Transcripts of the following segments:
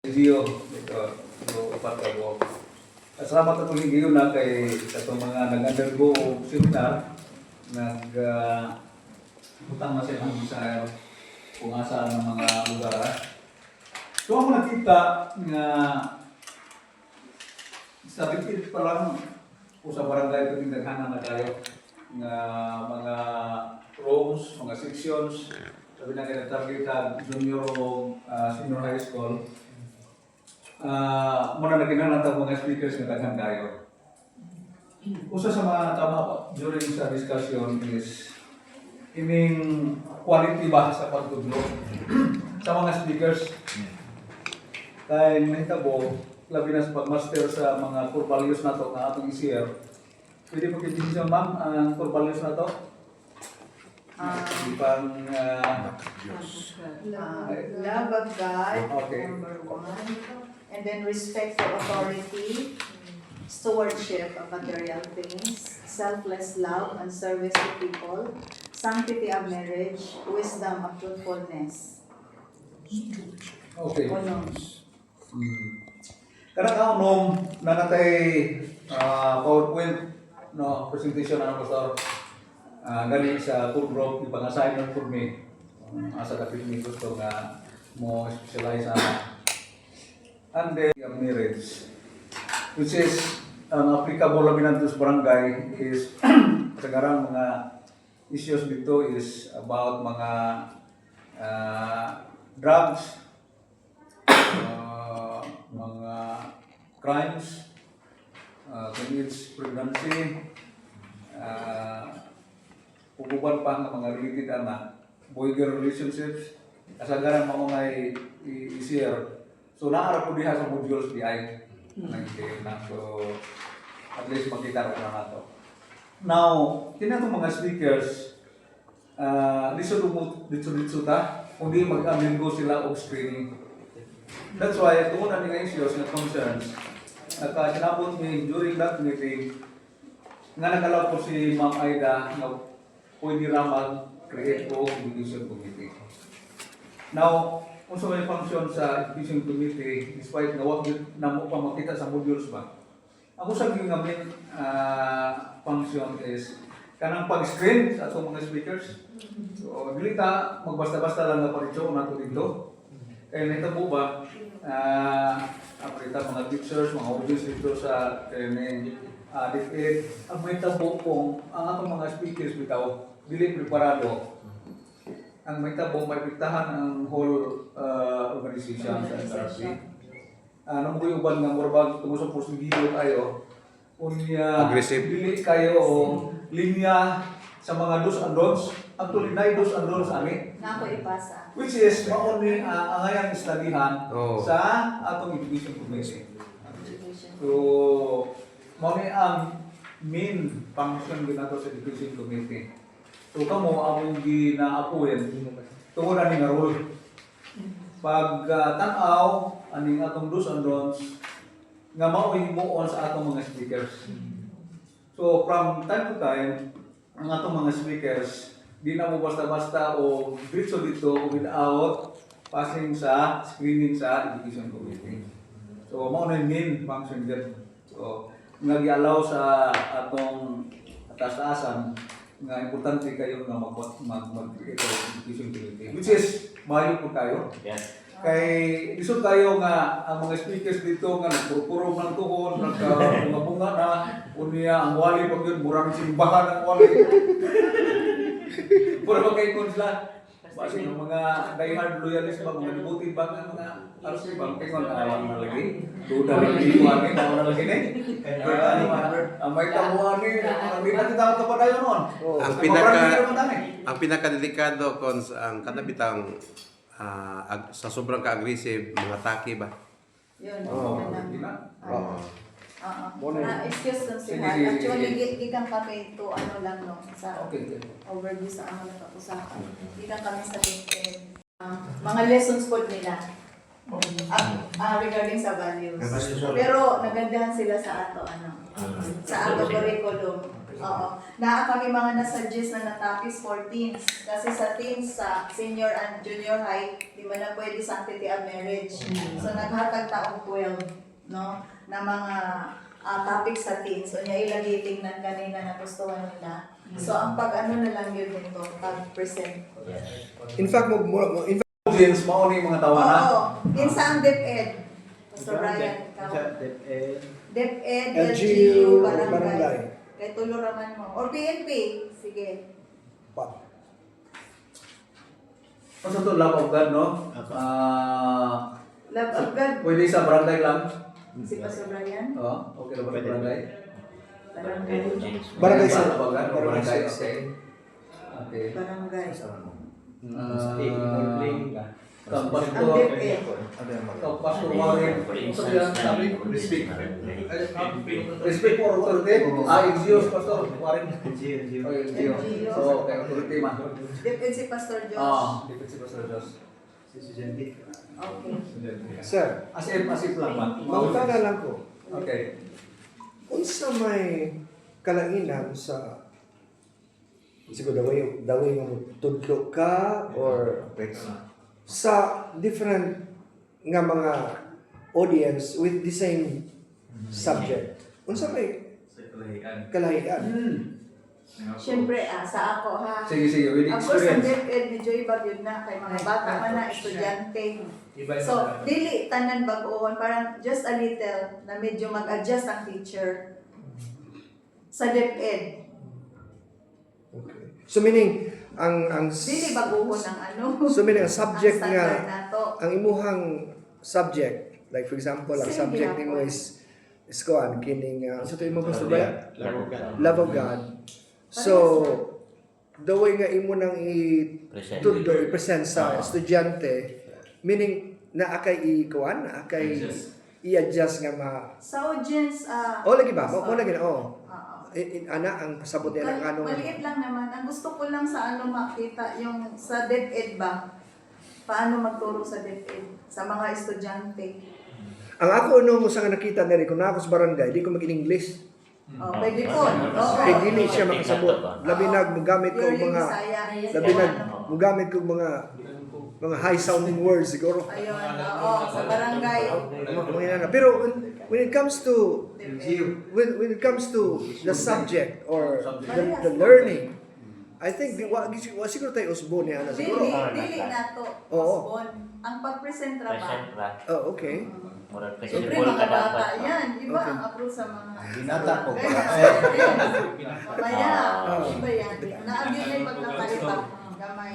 Gio, ito upat ka mo. Salamat at muli Gio na kay itong mga nag-undergo seminar, utang na sa sa kung asaan ng mga lugar. So ako nakita nga sa bitid pa lang o sa barangay ito tinaghanan na tayo nga mga rooms, mga sections, sabi na kita targetan junior o senior high school. Muna nagkinalang ang mga speakers na daghan tayo. Usa sa mga tama during sa discussion is ining quality ba sa pagtudlo sa mga speakers. Kaya nahitabo, labi na sa pagmaster sa mga core values na ito na atong i-share. Pwede po kitin ma'am, ang core values na ito? Love of God, okay. number 1. And then respect for authority, stewardship of material things, selfless love and service to people, sanctity of marriage, wisdom of truthfulness. Okay. Unong. Karang nung nanatay PowerPoint no presentation ng pastor galing sa tour group di pang-assignment for me asa dapat ni gusto nga mo specialize sa and then yung marriage which is applicable labi sa barangay is sekarang mga issues dito is about mga drugs, mga crimes, teenage pregnancy, ububan pa ng mga related anak, boy-girl relationships, kasagaran mo nga i-share. So naara po diha sa modules di ay so at least makita ko na nato. Now, tinatong mga speakers, dito ta, kundi mag-aminggo sila og screening. That's why, tungkol na mga issues na concerns, sinabot ni during that meeting, nga nagalaw po si Ma'am Aida na pwede ramang create po education committee. Now, kung sa may function sa education committee, despite na wag na mo pa makita sa modules ba, ako sa gingamit function is kanang pag-screen sa atong mga speakers. So, dili ta magbasta-basta lang na paritsyo nato dito. Kaya nitabo ba, aprita mga teachers, mga audience dito sa DepEd, ang may tabo kung ang atong mga speakers bitaw, dili preparado. Ang may tabo, may piktahan ang whole organization sa SRC. Nung ko uban nga morbag tungkol sa porsigido tayo, unya dili kayo o linya sa mga do's and don'ts. Actually, na do's and don'ts ani. Na ako ipasa. Which is mauni ang ayang istadihan sa atong education committee. So, mauni ang main function ginato sa education committee. So, kamo among ginaapuin tungod ani nga role. Pag tanaw aning atong do's and don'ts nga mao himuon sa atong mga speakers. So from time to time ang atong mga speakers di na mo basta-basta o diretso dito without passing sa screening sa education committee. So mao na main function din. So nga gi-allow sa atong atas-asan nga importante kayo nga mag-create education committee, which is mayo po tayo. Yes. Kay isod tayo nga ang mga speakers dito nga nagpurpurong ng tuhod, nagkabunga na, unya ang wali pag yun, murang simbahan ang wali. Pura magkaikon sila. Kasi yung mga diehard loyalist ba, mga devoted ba, mga aros ba, kaikon na lagi. Duda lagi, wali na lagi ni. Ang may tabuhan ni, hindi natin dapat kapadayon nun. Ang pinaka-delikado kung ang kanabitang sa sobrang ka-aggressive, mga atake ba? Yun. Excuse lang si Juan. Actually, gikan kami to ano lang no, sa overview sa ano nag-usapan. Gikan kami sa DepEd. Mga lessons po nila. Regarding sa values. Pero nagandahan sila sa ato ano, sa ato curriculum. Oo. Na kami mga nasuggest na natapis for teens. Kasi sa teens, sa senior and junior high, di ba na pwede sanctity of marriage. So naghatag taong 12, no? Na mga topics sa teens. So niya ilagay tingnan kanina na gustuhan nila. So ang pag-ano na lang yun nito, pag-present. In fact, Audience, mauni mga tawanan. Oo. Kinsa ang DepEd? Pastor Ryan, ikaw. DepEd, LGU, Barangay. Kay Tulo Raman mo. Or PNP. Sige. Kasi ito, love of God, no? Love of God. Pwede sa barangay lang. Si Pastor Ryan. Oo, okay na ba sa barangay? Barangay. Barangay sa Love of God, o barangay, okay. Okay. Barangay. Kang Ang pastor, DepEd. kang pastor Warren, sabi lang sabi, respect. Respect for authority. Excuse, pastor Warren. LGU. So, kay authority man. DepEd si Pastor Josh. Dipit si Pastor Josh. Okay. sir, Asip lang man. mautana lang ko. Okay. Unsa may kalanginan sa siguro daway nga tudlo ka or sa different nga mga audience with the same subject. Unsa may kalahian? Siyempre, sa ako ha. Sige, sige, with Of course, ang experience. DepEd medyo iba yun na kay mga bata man na estudyante. So, dili tanan bag-oon, parang just a little na medyo mag-adjust ang teacher sa DepEd. Okay. So meaning ang Dili bag-oon ang ano. So meaning ang subject ang standard nga nato. ang imuhang subject, like for example, ang Sige, subject ako. nimo is kuan kining sa to imo gusto ba? Love of God. So the way nga imo nang i-present sa estudyante, meaning na akay i-kuan, na akay i-adjust nga Sa audience, lagi ba? Mo lagi na Oo. ana ang pasabot nila ng ano. Maliit lang naman. Ang gusto ko lang sa makita yung sa DepEd ba? Paano magturo sa DepEd sa mga estudyante? Ang ako mo sa nga nakita nila kung ako sa barangay, di ko mag-English. Pwede po. Kay dili siya makasabot. Labi na mugamit ko Purely mga Bisaya. labi na mugamit ko mga high sounding words siguro. Ayun, sa barangay. Pero when it comes to DepEd. when it comes to the subject or the learning, I think siguro tayo usbo niya na siguro. Dili na to. Oo. Osbon. Ang pag-present ra ba? Oh, okay. Siyempre mga bata yan. Iba ang approach sa mga Binata ko. Mamaya, iba yan. Naagin na yung pagkakalipa. Gamay.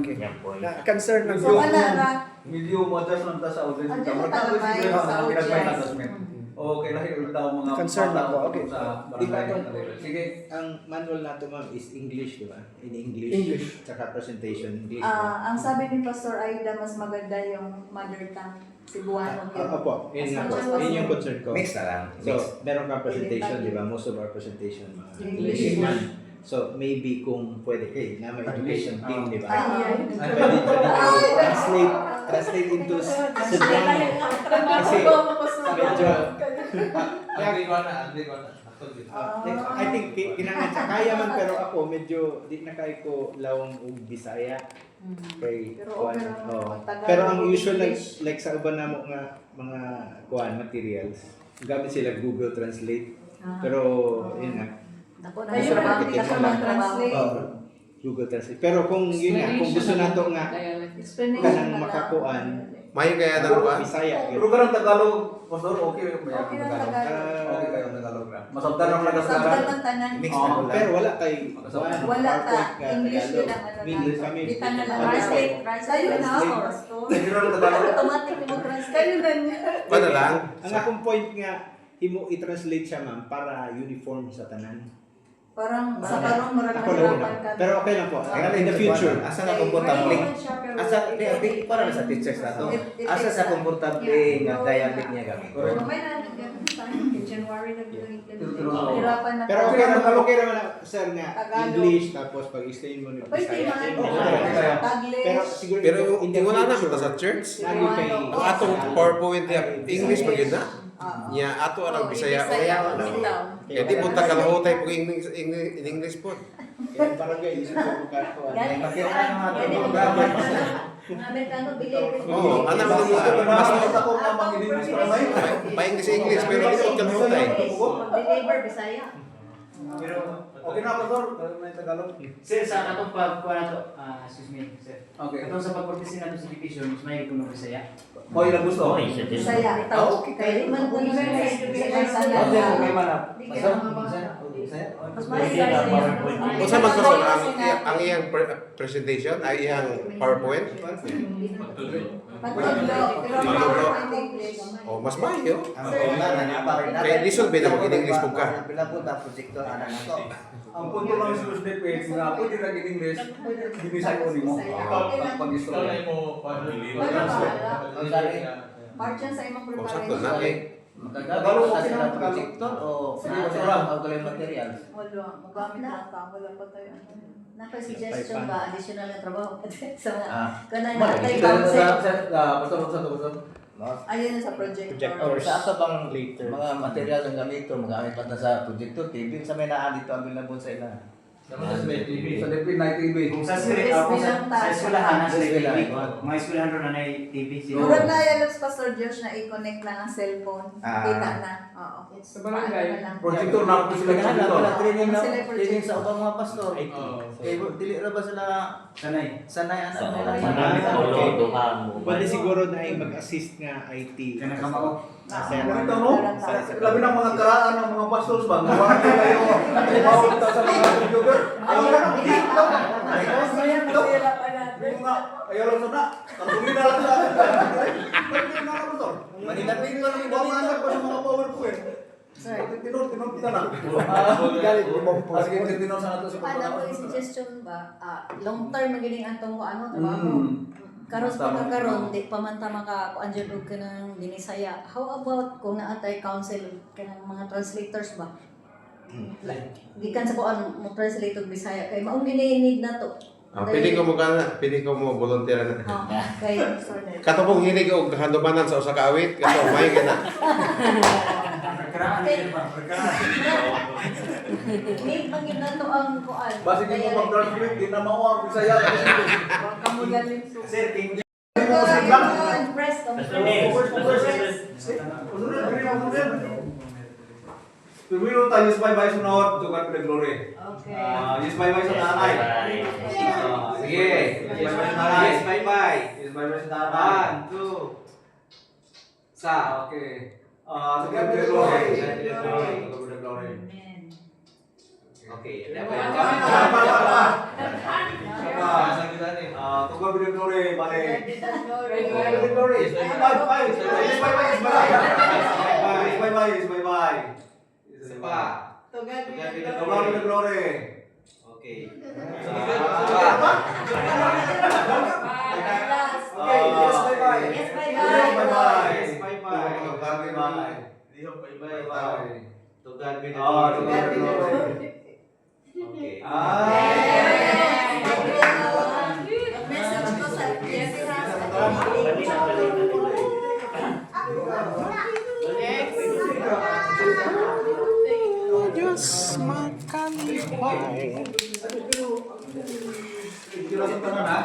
Okay. Na concern lang So wala ra. Medyo modest lang ta sa audience. Adjust Tama ta ka gamay sa sa audience. audience. Okay, lahi ulit daw mga Concern bata ako, okay. sa Di ba barangay. Sige. Ang manual nato ma'am is English, di ba? In English. English. Tsaka presentation English. Ang sabi ni Pastor Aida, mas maganda yung mother tongue. Cebuano yun. Opo, yun nga po. As much as Yun yung concern ko. Mix na lang. So, meron kang presentation, di ba? Most of our presentation, mga English. English man. So, maybe kung pwede, na may education team, di ba? Ay, Translate into Cebuano. Kasi, medyo, Agree ko na. I think, kinangan siya. Kaya man, pero ako, medyo, di na kaya ko lawang og Bisaya. Kay Pero kuan. okay lang, Oo. Tagalog, Pero ang usual English. like sa uban namo nga mga kuan materials, gamit sila Google Translate. Pero yun nga, Ako Kayo na na, hindi ka mag-translate. Google Translate. Pero kung yun nga, kung gusto nato nga Explanation kanang na lang. makakuan, Mayo kaya na ba? Bisaya. Pero karang Tagalog, pastor, okay may Okay lang Tagalog. Tagalog. Okay kayo Tagalog na. Masabtan ang lagas Sabtan Tagalog. ng tanan. Mix Oo. na ko lang. Pero wala kay Wala ta. PowerPoint nga English Tagalog. yun ang ano English na. kami. Kita na lang. Translate. Kayo na. Hindi rin Tagalog. Automatic ni mo translate. Kayo na niya. Paano lang? Ang akong point nga, himo i-translate siya ma'am para uniform sa tanan. Parang sa parang marami Ako lang hirapan ka. Pero okay lang po. Kaya In the future, asa na komportable? Asa di para sa teachers na to. Asa sa komportable nga dialect niya gamit. May nalagyan tayo. January hirapan na. pero okay naman na, sir nga Tagalog. English tapos pag-explain mo ni Pwede Bisaya. man. Pero Taglish. siguro Pero in the wala na future, kita sa church. lagi kay Ang atong PowerPoint niya, English pa yun na? Nya ato ang Bisaya. Bisaya, Eh di mo tagalahotay pag English po. Kaya barangay, isip ko magkakakuha. Amerikano, delivery. Oo, anak mo Mas ako nga mag-English para may. Pa-English pero di mo kalahotay. Deliver, Bisaya. Pero okay na pastor, may Tagalog. Sir, sa katong pagkuha na to, excuse me, sir. Okay. Katong sa pagportisin nato sa division, mas may kuno Bisaya. Mo ilang gusto. Bisaya. Okay. Kaya man ko naman Okay, manap. Mas mahirap Kung sa magkaroon ang iyang presentation ay iyang PowerPoint. Oh, mas mayo. Kaya disolve na mag-English po ka. Ang punto lang sa Deped nga pwede ra gid English, dinisay ko nimo. Pag-istorya. March sa imong Oh, sakto na preparation. eh. Tagalog okay na projector o Sige, pastor. outline materials? Wala, magamit lang ta, wala pa tayo. Naka-suggestion ba, additional na trabaho sa mga kanang natay council. Ayun sa projector. Projector. Sa ato bang Later. mga materials ang gamito, magamit pa na sa projector, TV, sa may naan dito available sa ila. Sa Deped na TV. Kung sa Sa eskwelahan, sa eskwelahan. TV, mga eskwelahan ron na TV. Murag na yan sa Pastor Josh na i-connect lang ang cellphone. Ah. Kita na. Oo. Sa barangay. Paano na lang. Projector na ako sila Kaya dito. wala training na Sila projector. training sa ubang mga pastor. Oo. Kaya dili ra ba sila Sanay. sanay anak Sanay. nila. Pwede siguro na ay mag-assist nga IT. Kanang kamao. Ganito no? Labi ng mga karaan ng mga pastors ba? Gawa nila kayo. Bawal kita sa mga computer. Ayaw na lang. Hindi nga. Ayaw lang sana. Katulin na lang sa akin. Ba't yun na lang ito? Manilapin ko lang Ibang anak pa sa mga PowerPoint. Sorry. Tinor kita na. Galit limang po. Sige, tinor sa nato sa Ano ko suggestion ba? Long term magiling antong ano trabaho. Karon sa Tama. pagkakaroon, di pa man ta maka kuanjud og kanang dinisaya. How about kung naatay council kanang mga translators ba? Gikan sa kuan mo translate og Bisaya kay maong giniinig na to. Pili ko mo volunteer na. Oh, kay sorry. Katapong hilig og handumanan sa usa ka awit, kato may gana. Pagkaraan, Need man gid nato ang kuan. Basi di mo mag-translate, di na mao ang Bisaya. Kamugaling so. Sir, king. Press to. Primero tayo is bye-bye sunod, to God be the glory. Okay. Yes, bye-bye sa nanay. Sige. Yes, bye-bye sa nanay. Yes, bye-bye. Yes, bye-bye sa nanay. 1, 2. Okay. To God be the glory. To God be the glory. Amen. Okay. To God be the glory, bale. Glory. The glory. Bye-bye. Yes, bye-bye. Yes, bye-bye. Yes, bye-bye. Yes, bye-bye. Isa pa. To God be the To God be the glory. Okay. Last. Yes, bye-bye. Yes, bye-bye. Yes, bye-bye. Yes, bye-bye. To God be the glory. Bye-bye. To God be the To God be the glory. glory. Okay. Message ko sa Jeffy Diyos makalipay. Tira sa tanan ha.